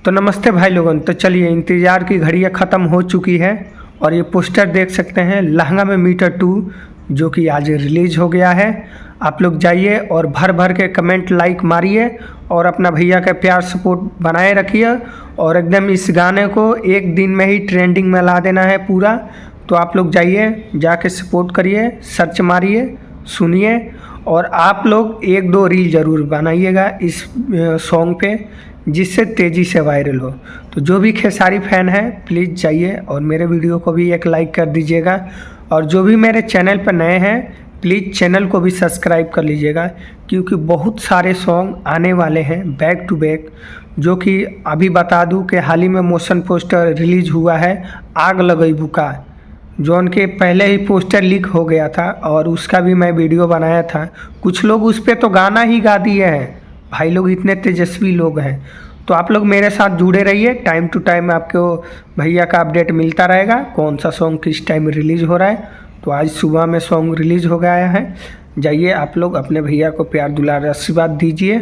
तो नमस्ते भाई लोगों। तो चलिए, इंतज़ार की घड़ियाँ ख़त्म हो चुकी है और ये पोस्टर देख सकते हैं लहंगा में मीटर 2 जो कि आज रिलीज़ हो गया है। आप लोग जाइए और भर भर के कमेंट लाइक मारिए और अपना भैया का प्यार सपोर्ट बनाए रखिए और एकदम इस गाने को एक दिन में ही ट्रेंडिंग में ला देना है पूरा। तो आप लोग जाइए, जाके सपोर्ट करिए, सर्च मारिए, सुनिए और आप लोग 1-2 रील ज़रूर बनाइएगा इस सॉन्ग पे जिससे तेज़ी से वायरल हो। तो जो भी खेसारी फैन है प्लीज़ जाइए और मेरे वीडियो को भी एक लाइक कर दीजिएगा और जो भी मेरे चैनल पर नए हैं प्लीज़ चैनल को भी सब्सक्राइब कर लीजिएगा क्योंकि बहुत सारे सॉन्ग आने वाले हैं बैक टू बैक। जो कि अभी बता दूं कि हाल ही में मोशन पोस्टर रिलीज़ हुआ है आग लगई बुका, जो उनके पहले ही पोस्टर लीक हो गया था और उसका भी मैं वीडियो बनाया था। कुछ लोग उस पर तो गाना ही गा दिए हैं, भाई लोग इतने तेजस्वी लोग हैं। तो आप लोग मेरे साथ जुड़े रहिए, टाइम टू टाइम आपको भैया का अपडेट मिलता रहेगा कौन सा सॉन्ग किस टाइम रिलीज़ हो रहा है। तो आज सुबह में सॉन्ग रिलीज़ हो गया है, जाइए आप लोग अपने भैया को प्यार दुलार आशीर्वाद दीजिए।